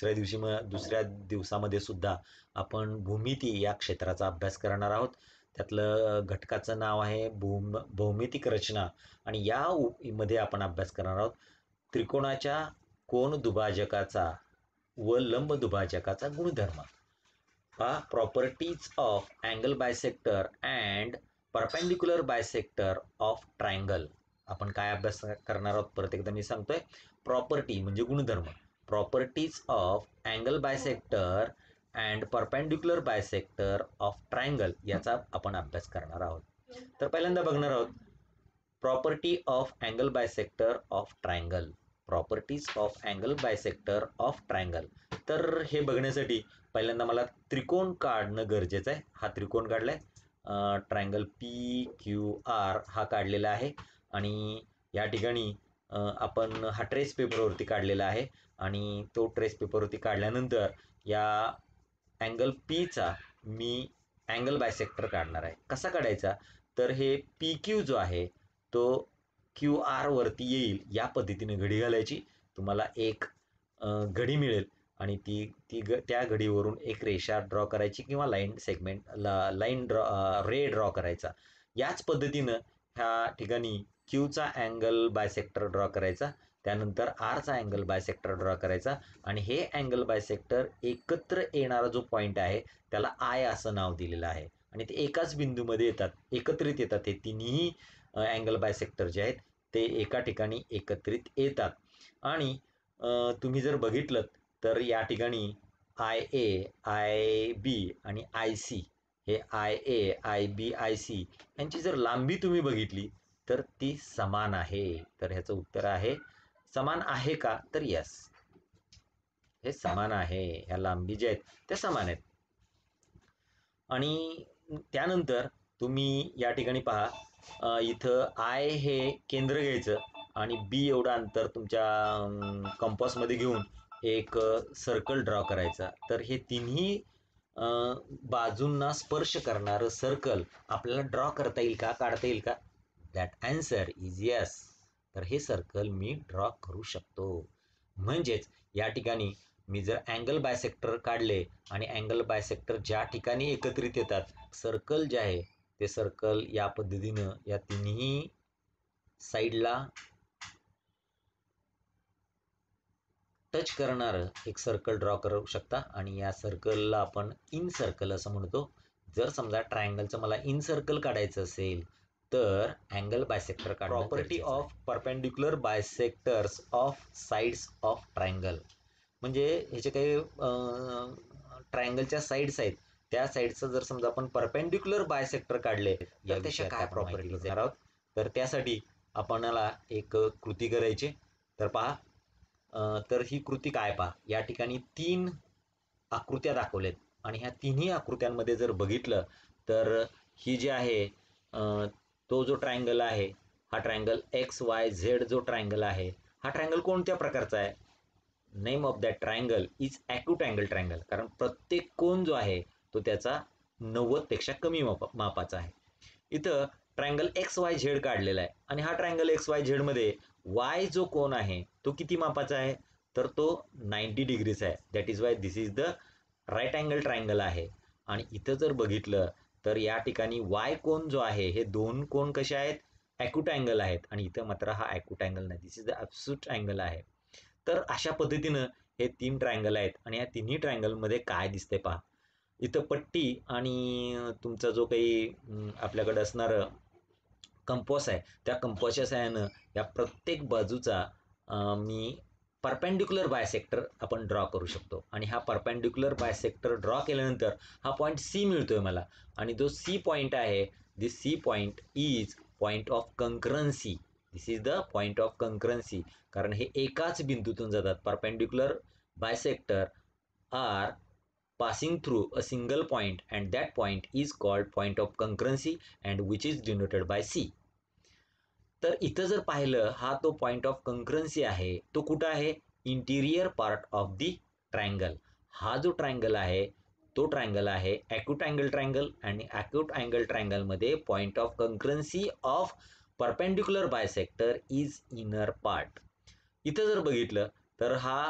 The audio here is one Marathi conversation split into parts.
दुसऱ्या दिवसामध्ये सुद्धा आपण भूमिती या क्षेत्राचा अभ्यास करणार आहोत. त्यातलं घटकाचं नाव आहे भौमितिक रचना आणि या मध्ये आपण अभ्यास करणार आहोत त्रिकोणाच्या कोन दुभाजकाचा व लंब दुभाजकाचा गुणधर्म. Properties of angle bisector and perpendicular bisector of triangle. आपण काय अभ्यास करणार आहोत परत एकदा मी सांगतोय. प्रॉपर्टी म्हणजे गुणधर्म. Properties of angle bisector and perpendicular bisector of triangle याचा आपण अभ्यास करणार आहोत. तर पहिल्यांदा बघणार आहोत property of angle bisector of triangle. Properties of angle bisector of triangle. तर हे बघण्यासाठी पहिल्यांदा मला त्रिकोण काढणं गरजेचं आहे. हा त्रिकोण काढलाय, ट्रायंगल PQR हा काढलेला आहे आणि या ठिकाणी आपण हा ट्रेस पेपरवरती काढलेला आहे आणि तो ट्रेस पेपरवरती काढल्यानंतर या अँगल Pचा मी अँगल बायसेक्टर काढणार आहे. कसा काढायचा तर हे PQ जो आहे तो QR वरती येईल या पद्धतीने घडी घालायची. तुम्हाला एक घडी मिळेल आणि त्या घडीवरून एक रेषा ड्रॉ करायची किंवा रे ड्रॉ करायचा. याच पद्धतीनं ह्या ठिकाणी Qचा अँगल बायसेक्टर ड्रॉ करायचा, त्यानंतर Rचा अँगल बायसेक्टर ड्रॉ करायचा आणि हे अँगल बायसेक्टर एकत्र येणारा जो पॉईंट आहे त्याला I असं नाव दिलेलं आहे आणि ते एकाच बिंदूमध्ये येतात, एकत्रित येतात. हे तिन्ही अँगल बायसेक्टर जे आहेत ते एका ठिकाणी एकत्रित येतात आणि तुम्ही जर बघितलं तर या ठिकाणी IA, IB आणि IC हे IA, IB, IC यांची जर लांबी तुम्ही बघितली तर ती समान आहे. तर ह्याचं उत्तर आहे समान आहे का तर यस, हे समान आहे. ह्या लांबी ज्या आहेत त्या समान आहेत. आणि त्यानंतर तुम्ही या ठिकाणी पहा, इथं I हे केंद्र घ्यायचं आणि B एवढं अंतर तुमच्या कंपासमध्ये घेऊन एक सर्कल ड्रॉ करायचा. तर हे तिन्ही बाजूंना स्पर्श करणारं सर्कल आपल्याला ड्रॉ करता येईल का, काढता येईल का? That answer is yes. तर हे सर्कल मी ड्रॉ करू शकतो. म्हणजेच या ठिकाणी मी जर अँगल बायसेक्टर काढले आणि अँगल बायसेक्टर ज्या ठिकाणी एकत्रित येतात, सर्कल जे आहे ते सर्कल या पद्धतीनं या तिन्ही साईडला टच करणारं एक सर्कल ड्रॉ करू शकता आणि या सर्कलला आपण इन सर्कल असं म्हणतो. जर समजा ट्रायंगलचं मला इन सर्कल काढायचं असेल तर अँगल बायसेक्टर काढणं. Property of perpendicular bisectors of sides of triangle म्हणजे ह्याचे काही ट्रायंगलच्या साईड्स आहेत, त्या साईडचं जर समजा आपण परपेंडिक्युलर बायसेक्टर काढले तर त्याच्या काय प्रॉपर्टीज देणार आहोत. तर त्यासाठी आपणाला एक कृती करायची. तर पहा, तर ही कृती काय पहा, या ठिकाणी 3 आकृत्या दाखवल्यात आणि ह्या तिन्ही आकृत्यांमध्ये जर बघितलं तर ही जी आहे तो जो ट्रायंगल आहे हा ट्रायंगल XYZ जो ट्रायंगल आहे हा ट्रायंगल कोणत्या प्रकारचा आहे. Name of that triangle is acute angle triangle. कारण प्रत्येक कोन जो आहे तो त्याचा 90 पेक्षा कमी मापाचा आहे. इथं ट्रायंगल XYZ काढलेला आहे आणि हा ट्रायंगल XYZ मध्ये Y जो कोन आहे तो किती मापाचा आहे तर तो 90 डिग्रीचा आहे. That is why this is the right angle triangle आहे. आणि इथं जर बघितलं तर या ठिकाणी Y कोन जो आहे हे दोन कोन कसे आहेत, ॲक्यूट अँगल आहेत आणि इथं मात्र हा ॲक्यूट अँगल नाही, दिस इज द ॲब्सोल्यूट अँगल आहे. तर अशा पद्धतीनं हे 3 ट्रायंगल आहेत आणि या तिन्ही ट्रायंगलमध्ये काय दिसते पहा, इथं पट्टी आणि तुमचा जो काही आपल्याकडे असणारं कंपॉस आहे त्या कंपॉसच्या सहाय्यानं या प्रत्येक बाजूचा मी परपेंडिक्युलर बायसेक्टर आपण ड्रॉ करू शकतो आणि हा परपेंडिक्युलर बायसेक्टर ड्रॉ केल्यानंतर हा पॉईंट C मिळतोय मला आणि जो C पॉईंट आहे this C point is point of concurrency. This is the point of concurrency. कारण हे एकाच बिंदूतून जातात. Perpendicular bisector are passing through a single point and that point is called point of concurrency and which is denoted by C. तर इथं जर पाहिलं हा तो पॉइंट ऑफ कंकरन्सी आहे तो कुठं आहे, interior part of the triangle. हा जो ट्रायंगल आहे तो ट्रायंगल आहे ॲक्यूट अँगल ट्रायंगल आणि ॲक्यूट अँगल ट्रायंगलमध्ये point of concurrency of perpendicular bisector is inner part. इथं जर बघितलं तर हा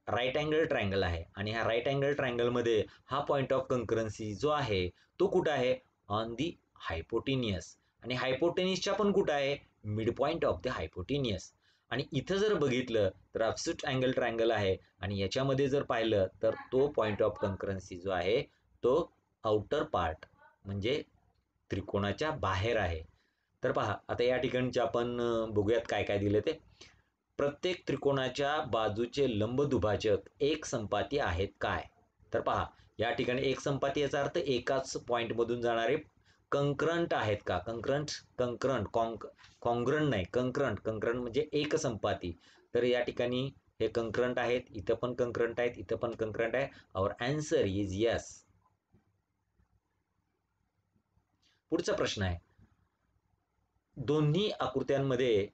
राईट अँगल ट्रायंगल आहे आणि ह्या राईट अँगल ट्रायंगलमध्ये हा पॉईंट ऑफ कंकरन्सी जो आहे तो कुठं आहे? On the hypotenuse. आणि हायपोटेनियसच्या पण कुठं आहे? Mid point of the hypotenuse. आणि इथं जर बघितलं तर ॲब्सोल्यूट अँगल ट्रायंगल आहे आणि याच्यामध्ये जर पाहिलं तर तो पॉईंट ऑफ कंकरन्सी जो आहे तो आउटर पार्ट म्हणजे त्रिकोणाच्या बाहेर आहे. तर पहा आता या ठिकाणचे आपण बघूयात काय काय दिले ते. प्रत्येक त्रिकोणाच्या बाजूचे लंबदुभाजक एक संपाती आहेत काय? तर पहा या ठिकाणी एक संपाती याचा अर्थ एकाच पॉईंटमधून जाणारे कंक्रंट आहेत का? कॉन्ग्रंट नाही, कंक्रंट म्हणजे एक संपाती. तर या ठिकाणी हे कंक्रंट आहेत, इथं पण कंक्रंट आहेत, इथं पण कंक्रंट आहे. आवर आन्सर इज यस. पुढचा प्रश्न आहे, दोन्ही आकृत्यांमध्ये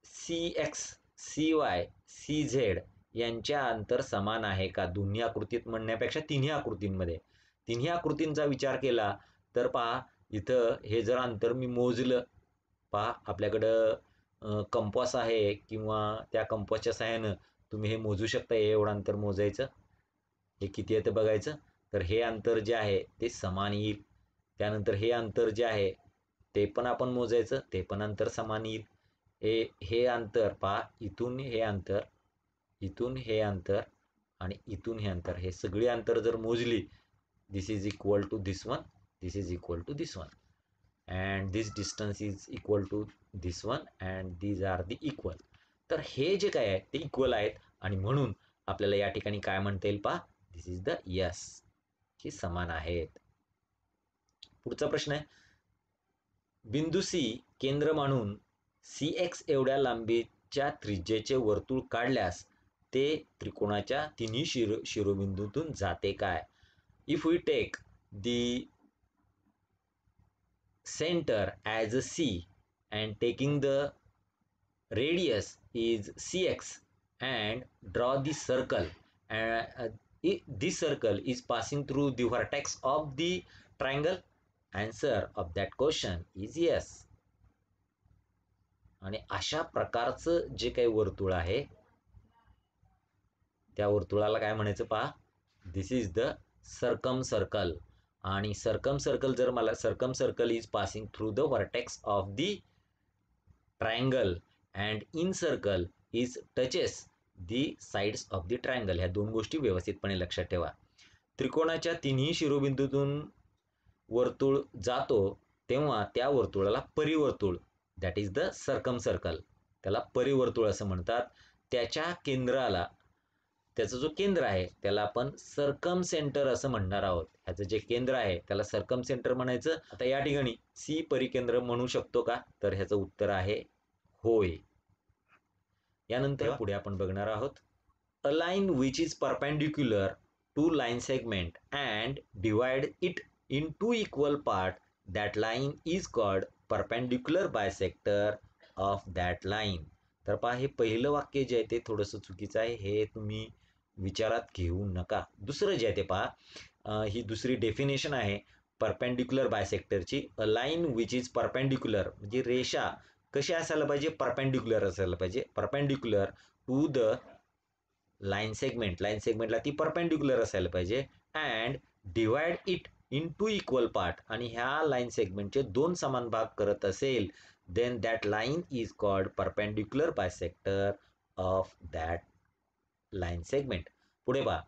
CX, CY, CZ यांच्या अंतर समान आहे का? दोन्ही आकृतीत म्हणण्यापेक्षा तिन्ही आकृतींमध्ये. तिन्ही आकृतींचा विचार केला तर पहा इथं हे जर अंतर मी मोजलं, पहा आपल्याकडं कंपास आहे किंवा त्या कंपासच्या सहाय्यानं तुम्ही हे मोजू शकता. हे एवढं अंतर मोजायचं, हे किती आहे ते बघायचं. तर हे अंतर जे आहे ते समान येईल. त्यानंतर हे अंतर जे आहे ते पण आपण मोजायचं, ते पण अंतर समान येईल. हे अंतर पहा, इथून हे अंतर, इथून हे अंतर आणि इथून हे अंतर, हे सगळी अंतर जर मोजली, this is equal to this one, this is equal to this one, and this distance is equal to this one and these are the equal. तर हे जे काय आहे ते इक्वल आहेत आणि म्हणून आपल्याला या ठिकाणी काय म्हणता येईल पहा, दिस इज द यस, हे समान आहेत. पुढचा प्रश्न आहे, बिंदू सी केंद्र मानून CX एवढ्या लांबीच्या त्रिज्येचे वर्तुळ काढल्यास ते त्रिकोणाच्या तिन्ही शिरोबिंदूतून जाते काय? If we take the center as a C and taking the radius is CX and draw the circle, this circle is passing through the vertex of the triangle. Answer of that question is yes. आणि अशा प्रकारचं जे काही वर्तुळ आहे त्या वर्तुळाला काय म्हणायचं पहा, दिस इज द सर्कम सर्कल. आणि सर्कम सर्कल जर मला circum circle is passing through the vertex of the triangle and in circle is touches the sides of the triangle. ह्या दोन गोष्टी व्यवस्थितपणे लक्षात ठेवा. त्रिकोणाच्या तिन्ही शिरोबिंदूतून वर्तुळ जातो तेव्हा त्या वर्तुळाला परिवर्तुळ, that is the circumcircle, त्याला परिवर्तुळ असं म्हणतात. त्याच्या केंद्राला, त्याचं जो केंद्र आहे त्याला आपण सर्कम सेंटर असं म्हणणार आहोत. ह्याचं जे केंद्र आहे त्याला सर्कम सेंटर म्हणायचं. आता या ठिकाणी C परिकेंद्र म्हणू शकतो का? तर ह्याचं उत्तर आहे होय. यानंतर पुढे आपण बघणार आहोत, a line which is perpendicular to line segment and divide it in two equal part, that line is called perpendicular bisector of that line. तर पहा हे पहिलं वाक्य जे आहे ते थोडंसं चुकीचं आहे, हे तुम्ही विचारात घेऊ नका. दुसरं जे आहे ते पहा, ही दुसरी डेफिनेशन आहे परपेंडिक्युलर बायसेक्टरची. A line which is perpendicular म्हणजे रेषा कशी असायला पाहिजे? परपेंडिक्युलर असायला पाहिजे. Perpendicular to the line segment, line सेगमेंटला ती परपेंडिक्युलर असायला पाहिजे. And divide it in two equal part, आणि ह्या लाईन सेगमेंटचे दोन समान भाग करत असेल, then that line is called perpendicular bisector of that line segment. पुढे पहा,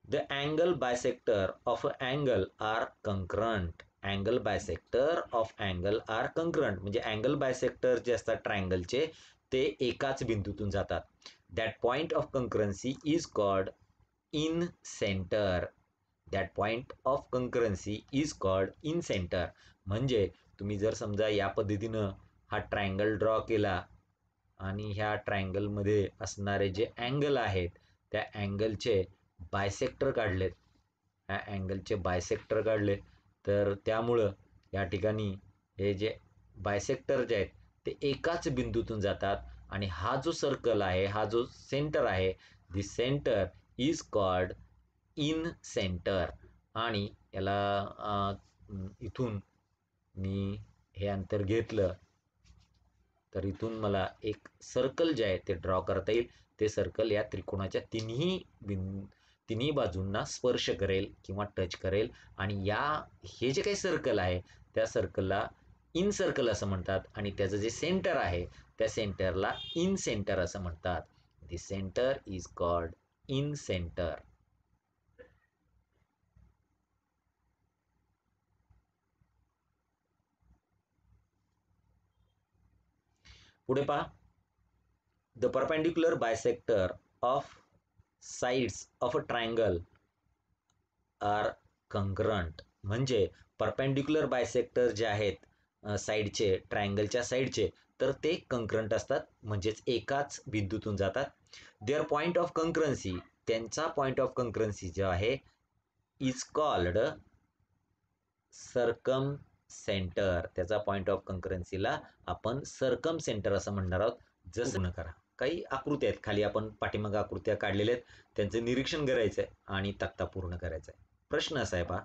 the angle bisector of an angle are concurrent. angle bisector of angle are concurrent म्हणजे angle bisector जे असतात ट्रायंगलचे ते एकाच बिंदूतून जातात. that point of concurrency is called in center. that point of concurrency is called in center. म्हणजे तुम्ही जर समजा या पद्धतीनं हा ट्रायंगल ड्रॉ केला आणि ह्या ट्रायंगलमध्ये असणारे जे अँगल आहेत त्या अँगलचे बायसेक्टर काढलेत, ह्या अँगलचे बायसेक्टर काढले, तर त्यामुळं या ठिकाणी हे जे बायसेक्टर जे आहेत ते एकाच बिंदूतून जातात. आणि हा जो सर्कल आहे, हा जो सेंटर आहे, this centre is called incentre. आणि याला इथून मी हे अंतर घेतलं तर इथून मला एक सर्कल जे आहे ते ड्रॉ करता येईल. ते सर्कल या त्रिकोणाच्या तिन्ही बाजूंना स्पर्श करेल किंवा टच करेल. आणि हे जे काही सर्कल आहे त्या सर्कलला इन सर्कल असं म्हणतात. आणि त्याचं जे सेंटर आहे त्या सेंटरला इन सेंटर असं म्हणतात. The centre is called incentre. पुढे पहा, the perpendicular bisector of sides of a triangle are congruent. म्हणजे परपेंडिक्युलर बायसेक्टर जे आहेत साईडचे, ट्रायंगलच्या साईडचे, तर ते कंक्रंट असतात, म्हणजेच एकाच बिंदूतून जातात. देअर पॉइंट ऑफ कंक्रन्सी, त्यांचा पॉइंट ऑफ कंक्रन्सी जो आहे, इज कॉल्ड सर्कम सेंटर. त्याचा पॉइंट ऑफ कंकरन्सीला आपण सर्कम सेंटर असं म्हणणार आहोत. जसं पूर्ण करा, काही आकृत्या आहेत खाली, आपण पाठीमागे आकृत्या काढलेल्या आहेत, त्यांचं निरीक्षण करायचं आहे आणि तक्ता पूर्ण करायचा आहे. प्रश्न असा आहे पहा,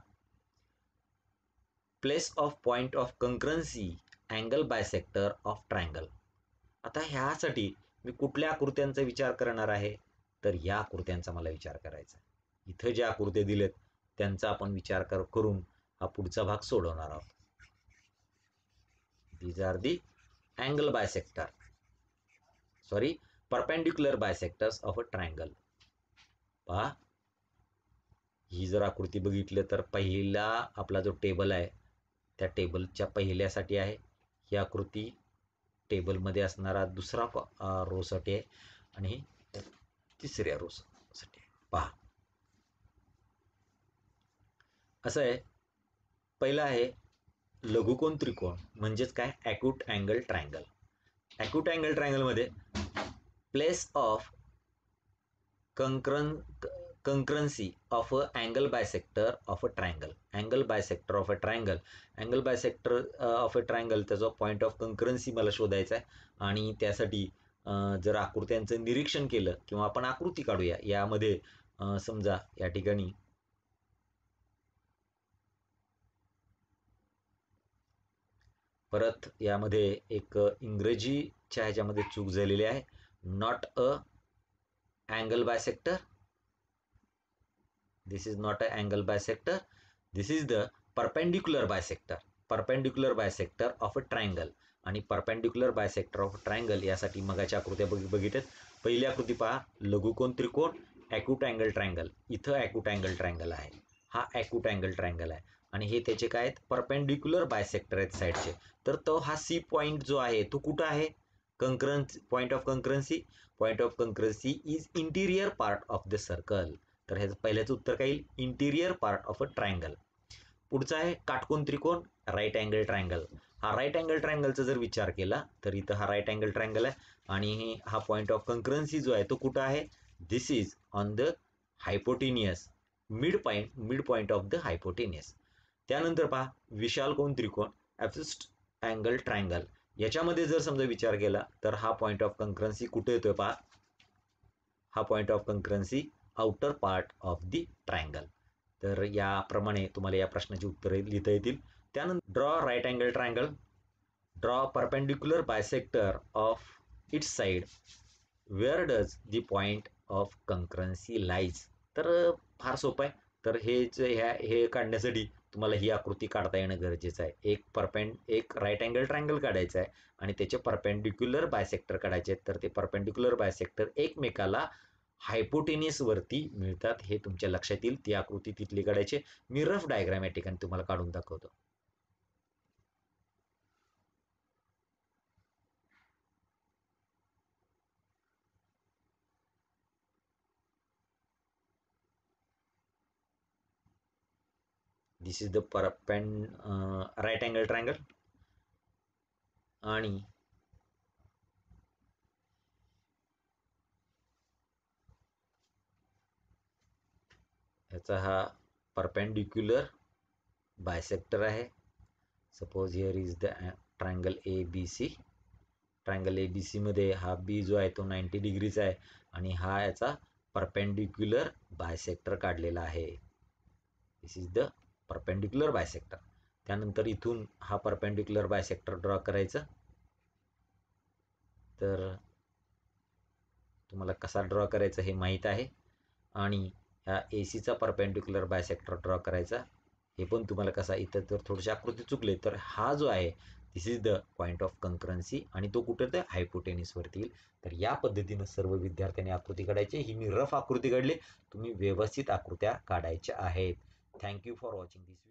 place of point of concurrency angle bisector of triangle. आता ह्यासाठी मी कुठल्या आकृत्यांचा विचार करणार आहे, तर या आकृत्यांचा मला विचार करायचा आहे. इथं ज्या आकृत्या दिलेत त्यांचा आपण विचार करून हा पुढचा भाग सोडवणार आहोत. These are the angle bisector, sorry, perpendicular bisectors of a triangle. पहा, ही जर आकृती बघितलं तर पहिला आपला जो टेबल आहे त्या टेबलच्या पहिल्यासाठी आहे. ही आकृती टेबलमध्ये असणारा दुसरा रोसाठी आहे आणि तिसऱ्या रोसाठी आहे. पहा, असं आहे. पहिला आहे लघुकोन त्रिकोण, म्हणजेच काय, acute angle triangle. Acute angle ट्रायंगलमध्ये place of concurrency of a angle bisector of a triangle. Angle bisector of a triangle. Angle bisector of a triangle, त्याचा पॉईंट ऑफ कंकरन्सी मला शोधायचा आहे. आणि त्यासाठी जर आकृत्यांचं निरीक्षण केलं किंवा आपण आकृती काढूया. यामध्ये समजा या ठिकाणी परत यामध्ये एक इंग्रजीच्या ह्याच्यामध्ये चूक झालेली आहे. Not a angle bisector. This is not an angle bisector. This is the perpendicular bisector. Perpendicular bisector of a triangle. आणि perpendicular bisector of a triangle यासाठी मगाच्या आकृत्या बघितल्यात. पहिली आकृती पहा, लघुकोन त्रिकोण, ॲक्यूट अँगल ट्रायंगल. इथं ॲक्यूट अँगल ट्रायंगल आहे, हा ॲक्यूट अँगल ट्रायंगल आहे. आणि हे त्याचे काय आहेत, परपेंडिक्युलर बायसेक्टर आहेत साईडचे. तर तो हा सी पॉईंट जो आहे तो कुठं आहे, concurrency, point of concurrency. Point of concurrency is interior part of the circle. तर ह्याचं पहिल्याचं उत्तर काय येईल, interior part of a triangle. पुढचा आहे काटकोन त्रिकोण, राईट अँगल ट्रायंगल. हा राईट अँगल ट्रायंगलचा जर विचार केला तर इथं हा राईट अँगल ट्रायंगल आहे आणि हा पॉईंट ऑफ कंकरन्सी जो आहे तो कुठं आहे, this is on the hypotenuse, midpoint of the hypotenuse. त्यानंतर पहा विशालकोन त्रिकोण, ॲब्सिस्ट अँगल ट्रायंगल. याच्यामध्ये जर समजा विचार केला तर हा पॉईंट ऑफ कंकरन्सी कुठे येतोय पहा, हा point of concurrency outer part of the triangle. तर याप्रमाणे तुम्हाला या प्रश्नाची उत्तरे लिहिता येतील. त्यानंतर draw right angle triangle. Draw perpendicular bisector of its side. Where does the point of concurrency lies. तर फार सोपं आहे. तर हे काढण्यासाठी तुम्हाला ही आकृती काढता येणं गरजेचं आहे. एक राईट अँगल ट्रायंगल काढायचं आहे आणि त्याचे परपेंडिक्युलर बायसेक्टर काढायचे आहेत. तर ते परपेंडिक्युलर बायसेक्टर एकमेकाला हायपोटेनियस वरती मिळतात, हे तुमच्या लक्षात येईल. ती आकृती तिथली काढायची. मी रफ डायग्राम या ठिकाणी तुम्हाला काढून दाखवतो. This is the right angle triangle आणि याचा हा परपेंडिक्युलर बायसेक्टर आहे. Suppose here is the triangle A B C. Triangle A B C मध्ये हा बी जो आहे तो 90 डिग्रीचा आहे आणि हा याचा परपेंडिक्युलर बायसेक्टर काढलेला आहे. This is the perpendicular bisector. त्यानंतर इथून हा परपेंडिक्युलर बायसेक्टर ड्रॉ करायचा. तर तुम्हाला कसा ड्रॉ करायचा हे माहीत आहे आणि ह्या ACचा परपेंडिक्युलर बायसेक्टर ड्रॉ करायचा हे पण तुम्हाला कसा, इथं जर थोडीशी आकृती चुकले तर हा जो आहे this is the point of कंकरन्सी आणि तो कुठे तर हायपोटेनिसवरती येईल. तर या पद्धतीनं सर्व विद्यार्थ्यांनी आकृती काढायची. ही मी रफ आकृती काढली, तुम्ही व्यवस्थित आकृत्या काढायच्या आहेत. Thank you for watching this video.